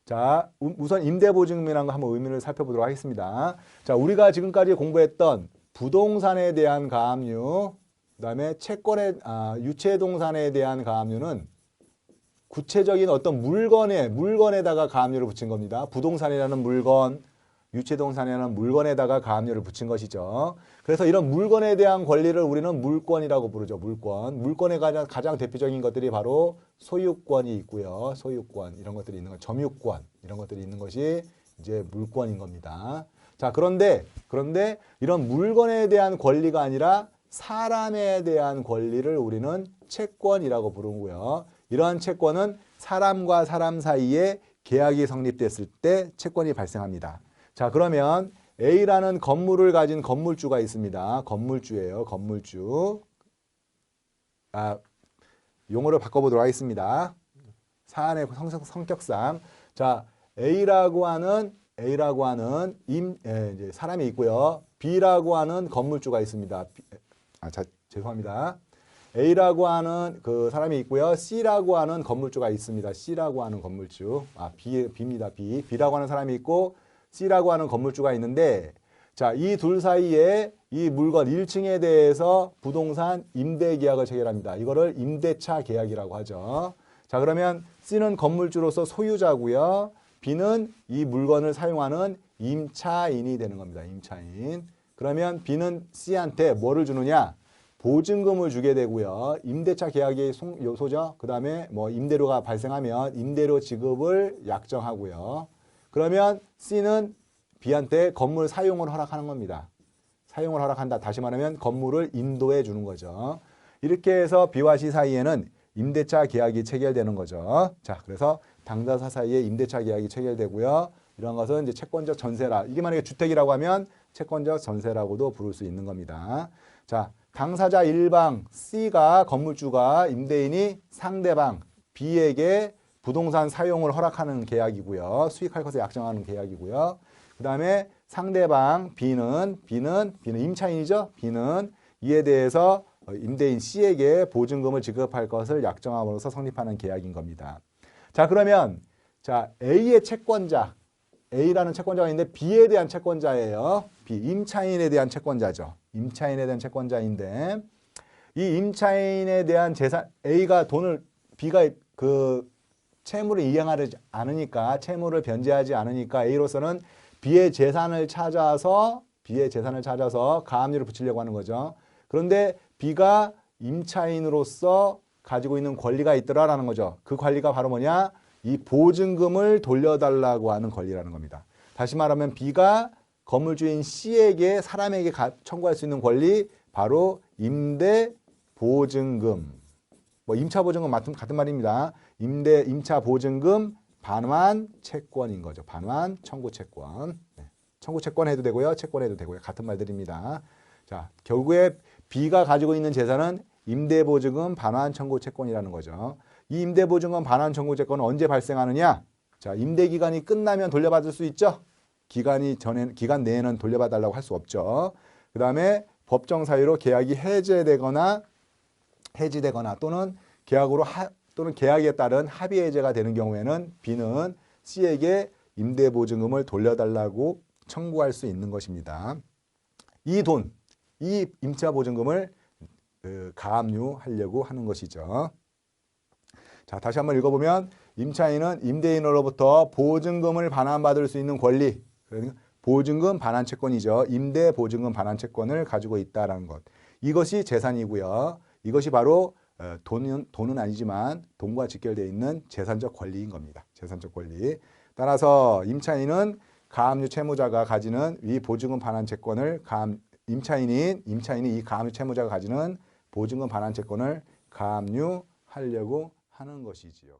자, 우선 임대보증금이라는 거 한번 의미를 살펴보도록 하겠습니다. 자, 우리가 지금까지 공부했던 부동산에 대한 가압류, 그다음에 유체동산에 대한 가압류는 구체적인 어떤 물건에다가 가압류를 붙인 겁니다. 부동산이라는 물건, 유체동산이라는 물건에다가 가압류를 붙인 것이죠. 그래서 이런 물건에 대한 권리를 우리는 물권이라고 부르죠. 물권. 물권의 가장 대표적인 것들이 바로 소유권이 있고요. 소유권 이런 것들이 있는 것, 점유권 이런 것들이 있는 것이 이제 물권인 겁니다. 자, 그런데 이런 물건에 대한 권리가 아니라 사람에 대한 권리를 우리는 채권이라고 부르고요. 이러한 채권은 사람과 사람 사이에 계약이 성립됐을 때 채권이 발생합니다. 자, 그러면 A라는 건물을 가진 건물주가 있습니다. 건물주예요. 건물주. 용어를 바꿔보도록 하겠습니다. 사안의 성격상. 자, A라고 하는 이제 사람이 있고요. B라고 하는 건물주가 있습니다. 죄송합니다. A라고 하는 그 사람이 있고요. C라고 하는 건물주가 있습니다. C라고 하는 건물주. B입니다. B라고 하는 사람이 있고 C라고 하는 건물주가 있는데, 자, 이 둘 사이에 이 물건 1층에 대해서 부동산 임대 계약을 체결합니다. 이거를 임대차 계약이라고 하죠. 자, 그러면 C는 건물주로서 소유자고요. B는 이 물건을 사용하는 임차인이 되는 겁니다. 임차인. 그러면 B는 C한테 뭐를 주느냐? 보증금을 주게 되고요. 임대차 계약의 요소죠. 그 다음에 뭐 임대료가 발생하면 임대료 지급을 약정하고요. 그러면 C는 B한테 건물 사용을 허락하는 겁니다. 사용을 허락한다. 다시 말하면 건물을 인도해 주는 거죠. 이렇게 해서 B와 C 사이에는 임대차 계약이 체결되는 거죠. 자, 그래서 당사자 사이에 임대차 계약이 체결되고요. 이런 것은 이제 채권적 전세라. 이게 만약에 주택이라고 하면 채권적 전세라고도 부를 수 있는 겁니다. 자, 당사자 1방 C가 건물주가 임대인이 상대방 B에게 부동산 사용을 허락하는 계약이고요. 수익할 것을 약정하는 계약이고요. 그 다음에 상대방 B는 임차인이죠. B는 이에 대해서 임대인 C에게 보증금을 지급할 것을 약정함으로써 성립하는 계약인 겁니다. 자, 그러면 자, A의 채권자, A라는 채권자가 있는데 B에 대한 채권자예요. B, 임차인에 대한 채권자죠. 임차인에 대한 채권자인데 이 임차인에 대한 재산, B가 그 채무를 이행하지 않으니까, 채무를 변제하지 않으니까 A로서는 B의 재산을 찾아서 가압류를 붙이려고 하는 거죠. 그런데 B가 임차인으로서 가지고 있는 권리가 있더라라는 거죠. 그 권리가 바로 뭐냐? 이 보증금을 돌려달라고 하는 권리라는 겁니다. 다시 말하면 B가 건물주인 C에게, 사람에게 청구할 수 있는 권리, 바로 임대보증금. 뭐 임차보증금 같은 말입니다. 임차보증금 반환 채권인 거죠. 반환 청구채권. 청구채권 해도 되고요. 채권 해도 되고요. 같은 말들입니다. 자, 결국에 B가 가지고 있는 재산은 임대보증금 반환 청구채권이라는 거죠. 이 임대보증금 반환 청구채권은 언제 발생하느냐? 자, 임대기간이 끝나면 돌려받을 수 있죠. 기간 내에는 돌려받으려고 할 수 없죠. 그 다음에 법정 사유로 계약이 해지되거나 또는 또는 계약에 따른 합의 해제가 되는 경우에는 B는 C에게 임대보증금을 돌려달라고 청구할 수 있는 것입니다. 이 임차보증금을 가압류하려고 하는 것이죠. 자, 다시 한번 읽어보면 임차인은 임대인으로부터 보증금을 반환받을 수 있는 권리, 그러니까 보증금 반환 채권이죠. 임대보증금 반환 채권을 가지고 있다는 것. 이것이 재산이고요. 이것이 바로 돈은 아니지만 돈과 직결되어 있는 재산적 권리인 겁니다. 재산적 권리. 따라서 임차인은 가압류 채무자가 가지는 이 보증금 반환 채권을 임차인이 이 가압류 채무자가 가지는 보증금 반환 채권을 가압류하려고 하는 것이지요.